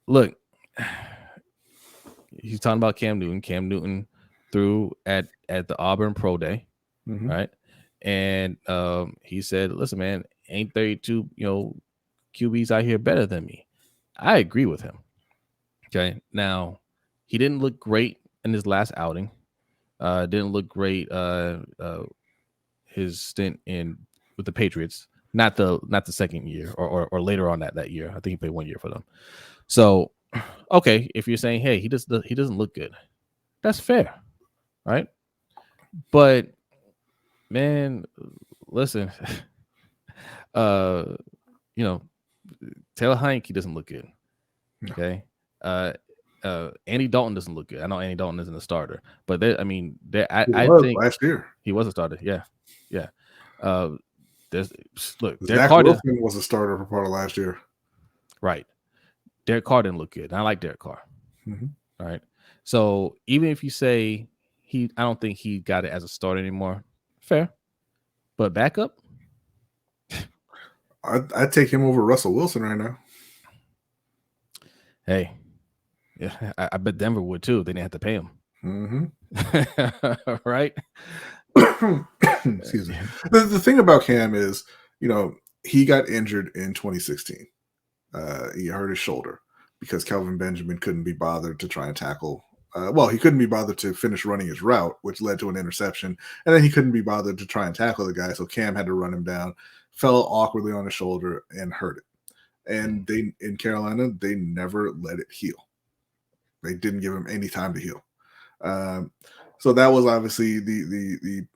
look, he's talking about Cam Newton. Cam Newton threw at the Auburn Pro Day, right? And he said, "Listen, man, ain't 32 QBs out here better than me." I agree with him. Okay, now he didn't look great in his last outing. Didn't look great. His stint in with the Patriots, not the second year or later on that year. I think he played 1 year for them. So, okay, if you're saying, hey, he doesn't look good, that's fair, right? But man, listen, Taylor Heineke doesn't look good. Okay. Andy Dalton doesn't look good. I know Andy Dalton isn't a starter, but I think last year he was a starter. Yeah. Look, Derek Zach Carr Wilson was a starter for part of last year. Right. Derek Carr didn't look good. I like Derek Carr. All right. So even if you say I don't think he got it as a starter anymore. Fair. But backup? I'd take him over Russell Wilson right now. Hey, yeah, I bet Denver would too. They didn't have to pay him. Right? Excuse me. The thing about Cam is, he got injured in 2016. He hurt his shoulder because Kelvin Benjamin couldn't be bothered to try and tackle. He couldn't be bothered to finish running his route, which led to an interception. And then he couldn't be bothered to try and tackle the guy. So Cam had to run him down, fell awkwardly on his shoulder and hurt it. And in Carolina, they never let it heal. They didn't give him any time to heal. So that was obviously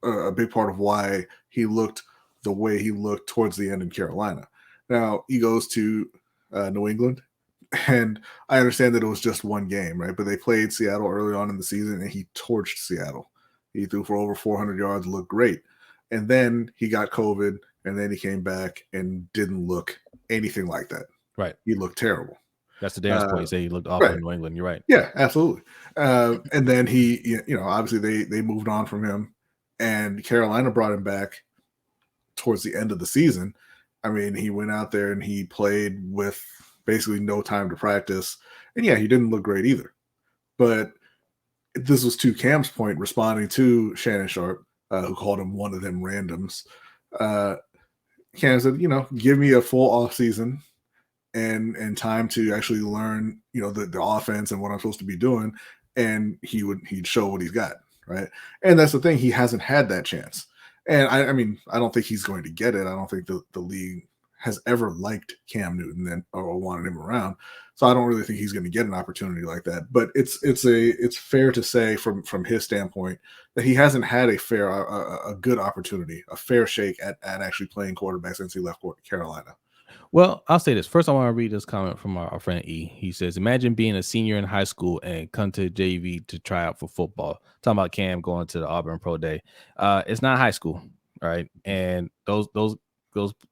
a big part of why he looked the way he looked towards the end in Carolina. Now he goes to New England, and I understand that it was just one game, right? But they played Seattle early on in the season, and he torched Seattle. He threw for over 400 yards, looked great. And then he got COVID, and then he came back and didn't look anything like that. Right. He looked terrible. That's the damage point. You say he looked awful in New England. You're right. Yeah, absolutely. And then he, obviously they moved on from him, and Carolina brought him back towards the end of the season. I mean, he went out there and he played with basically no time to practice. And yeah, he didn't look great either. But this was to Cam's point, responding to Shannon Sharpe, who called him one of them randoms. Cam said, give me a full off season and time to actually learn, the offense and what I'm supposed to be doing. And he'd show what he's got. Right. And that's the thing. He hasn't had that chance. And I mean, I don't think he's going to get it. I don't think the league has ever liked Cam Newton or wanted him around. So I don't really think he's going to get an opportunity like that. But it's fair to say from his standpoint that he hasn't had a good opportunity, a fair shake at actually playing quarterback since he left Carolina. Well, I'll say this. First, I want to read this comment from our friend E. He says, imagine being a senior in high school and come to JV to try out for football. Talking about Cam going to the Auburn Pro Day. It's not high school, right? And those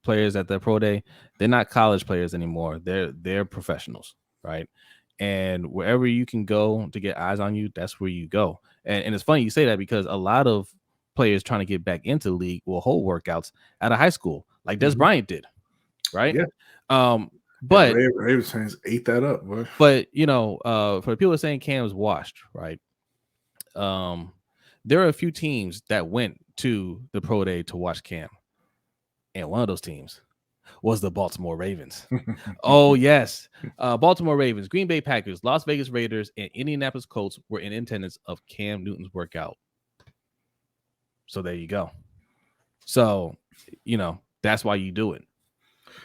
players at the Pro Day, they're not college players anymore. They're professionals, right? And wherever you can go to get eyes on you, that's where you go. And it's funny you say that because a lot of players trying to get back into the league will hold workouts out of high school, like Des Bryant did. Right. Yeah. But Ravens fans ate that up. Boy. But for the people saying Cam's washed, right? There are a few teams that went to the Pro Day to watch Cam, and one of those teams was the Baltimore Ravens. Oh yes, Baltimore Ravens, Green Bay Packers, Las Vegas Raiders, and Indianapolis Colts were in attendance of Cam Newton's workout. So there you go. So that's why you do it.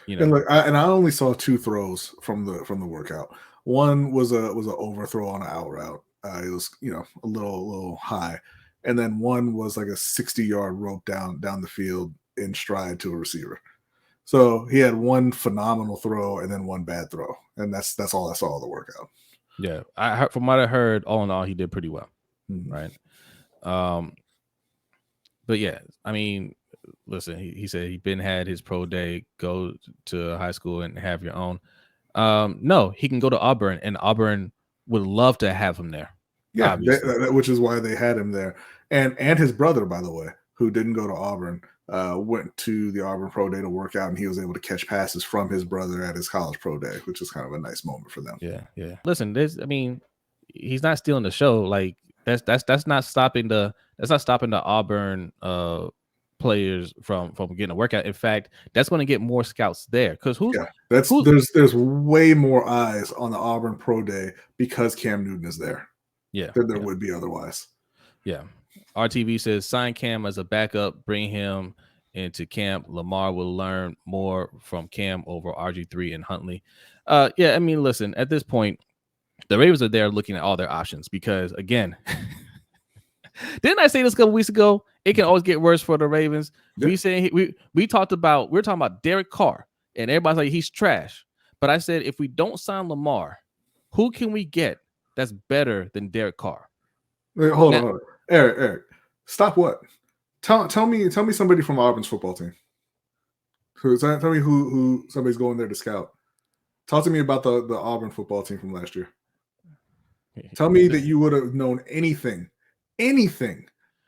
And look, I only saw two throws from the workout. One was an overthrow on an out route. It was a little high, and then one was like a 60-yard rope down the field in stride to a receiver. So he had one phenomenal throw and then one bad throw, and that's all I saw of the workout. Yeah, from what I heard, all in all, he did pretty well, right? But yeah, I mean. Listen, he said he been had his pro day, go to high school and have your own. No, he can go to Auburn, and Auburn would love to have him there. Yeah, which is why they had him there. And his brother, by the way, who didn't go to Auburn, went to the Auburn Pro Day to work out, and he was able to catch passes from his brother at his college pro day, which is kind of a nice moment for them. Yeah, yeah. Listen, he's not stealing the show. Like that's not stopping the Auburn players from getting a workout. In fact, that's going to get more scouts there because there's way more eyes on the Auburn Pro Day because Cam Newton is there. Yeah, than there would be otherwise. Yeah. RTV says sign Cam as a backup, bring him into camp. Lamar will learn more from Cam over RG3 and Huntley. Yeah, I mean, listen, at this point, the Ravens are there looking at all their options because, again, didn't I say this a couple weeks ago? It can always get worse for the Ravens. Yeah. We talked about Derek Carr, and everybody's like he's trash. But I said if we don't sign Lamar, who can we get that's better than Derek Carr? Wait, hold on. Eric, stop what? Tell me somebody from Auburn's football team. Tell me who somebody's going there to scout. Talk to me about the Auburn football team from last year. Tell me that you would have known anything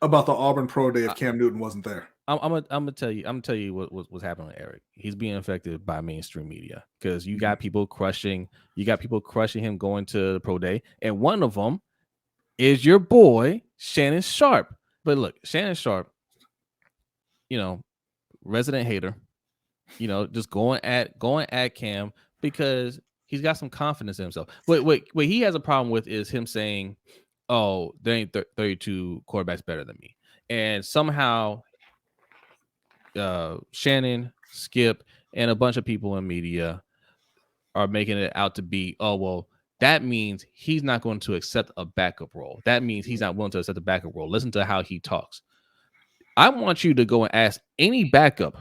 about the Auburn Pro Day if Cam Newton wasn't there. I'm gonna tell you what's happening with Eric. He's being affected by mainstream media because you got people crushing him going to the Pro Day, and one of them is your boy Shannon Sharpe. But look, Shannon Sharpe, resident hater, just going at Cam because he's got some confidence in himself. What he has a problem with is him saying, "Oh, there ain't 32 quarterbacks better than me," and somehow Shannon, Skip, and a bunch of people in media are making it out to be, oh well, that means he's not going to accept a backup role. That means he's not willing to accept a backup role. Listen to how he talks. I want you to go and ask any backup,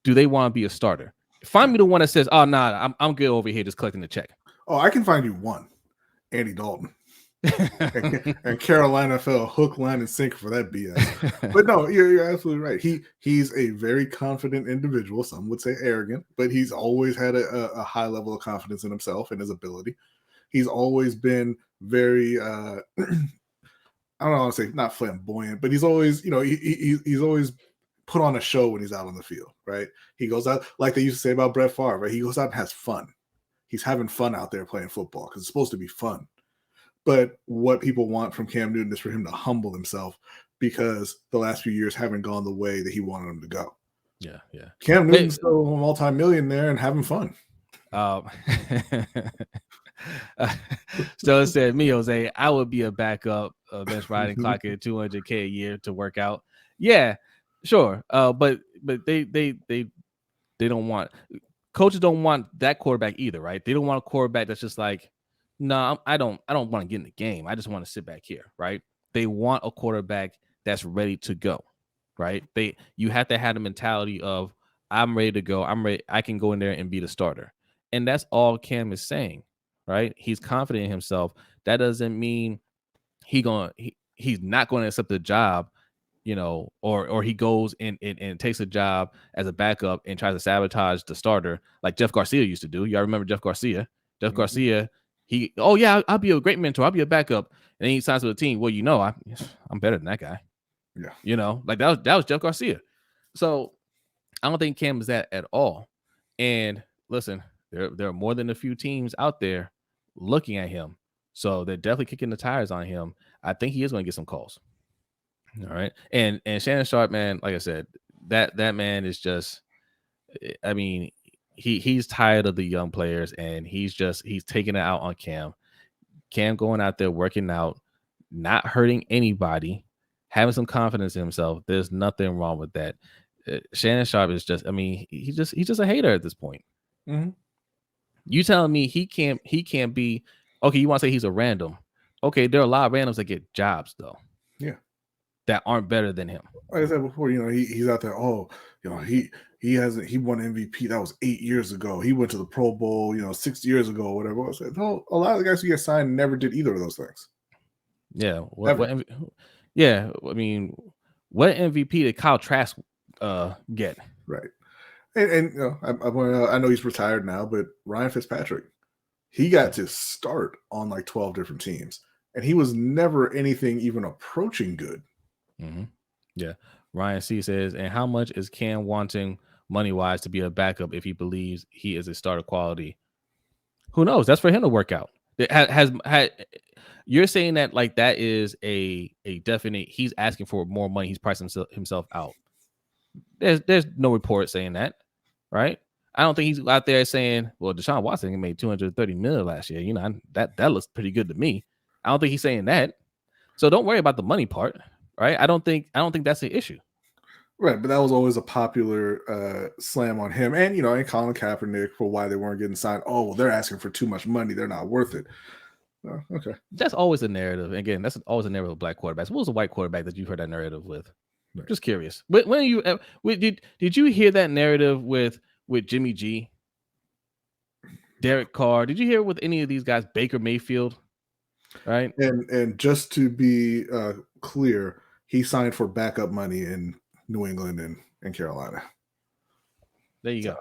do they want to be a starter? Find me the one that says, oh, nah, I'm good over here just collecting the check. Oh, I can find you one. Andy Dalton. and Carolina fell hook, line, and sinker for that BS. But no, you're absolutely right. He's a very confident individual. Some would say arrogant, but he's always had a high level of confidence in himself and his ability. He's always been very I don't want to say not flamboyant, but he's always, he's always put on a show when he's out on the field, right? He goes out, like they used to say about Brett Favre, right? He goes out and has fun. He's having fun out there playing football because it's supposed to be fun. But what people want from Cam Newton is for him to humble himself because the last few years haven't gone the way that he wanted them to go. Yeah, yeah. Cam Newton's still a multi-millionaire and having fun. So it said, me, Jose, I would be a backup bench riding clock at $200K a year to work out. Yeah, sure. But they don't want, coaches don't want that quarterback either, right? They don't want a quarterback that's just like, no, I don't want to get in the game. I just want to sit back here, right? They want a quarterback that's ready to go, right? You have to have the mentality of, I'm ready to go. I'm ready. I can go in there and be the starter. And that's all Cam is saying, right? He's confident in himself. That doesn't mean he's not going to accept the job, or he goes and takes a job as a backup and tries to sabotage the starter like Jeff Garcia used to do. Y'all remember Jeff Garcia? Garcia, I'll be a great mentor. I'll be a backup. And then he signs with the team. Well, I'm better than that guy. Yeah. Like that was Jeff Garcia. So I don't think Cam is that at all. And listen, there are more than a few teams out there looking at him. So they're definitely kicking the tires on him. I think he is going to get some calls. All right. And Shannon Sharpe, man, like I said, that man is just, I mean, he's tired of the young players and he's taking it out on Cam. Cam going out there, working out, not hurting anybody, having some confidence in himself. There's nothing wrong with that. Shannon Sharpe is just, I mean, he's just a hater at this point. Mm-hmm. You telling me he can't be, okay, you want to say he's a random. Okay, there are a lot of randoms that get jobs though. Yeah. That aren't better than him. Like I said before, he's out there, he won MVP. That was 8 years ago. He went to the Pro Bowl, 6 years ago, whatever. I said, no, a lot of the guys who get signed never did either of those things. Yeah. Yeah. I mean, what MVP did Kyle Trask get? Right. And I know he's retired now, but Ryan Fitzpatrick, he got to start on like 12 different teams, and he was never anything even approaching good. Mm-hmm. Yeah. Ryan C says, and how much is Cam wanting money wise to be a backup if he believes he is a starter quality? Who knows? That's for him to work out. You're saying that like that is a definite. He's asking for more money. He's pricing himself out. There's no report saying that, right? I don't think he's out there saying, well, Deshaun Watson made $230 million last year. You know, that looks pretty good to me. I don't think he's saying that. So don't worry about the money part, right? I don't think that's the issue. Right, but that was always a popular slam on him, and and Colin Kaepernick for why they weren't getting signed. Oh, well, they're asking for too much money; they're not worth it. Oh, okay, that's always a narrative. Again, that's always a narrative of black quarterbacks. What was a white quarterback that you've heard that narrative with? Right. Just curious. When you did you hear that narrative with Jimmy G, Derek Carr? Did you hear it with any of these guys? Baker Mayfield, right? And just to be clear, he signed for backup money in New England and Carolina. There you go.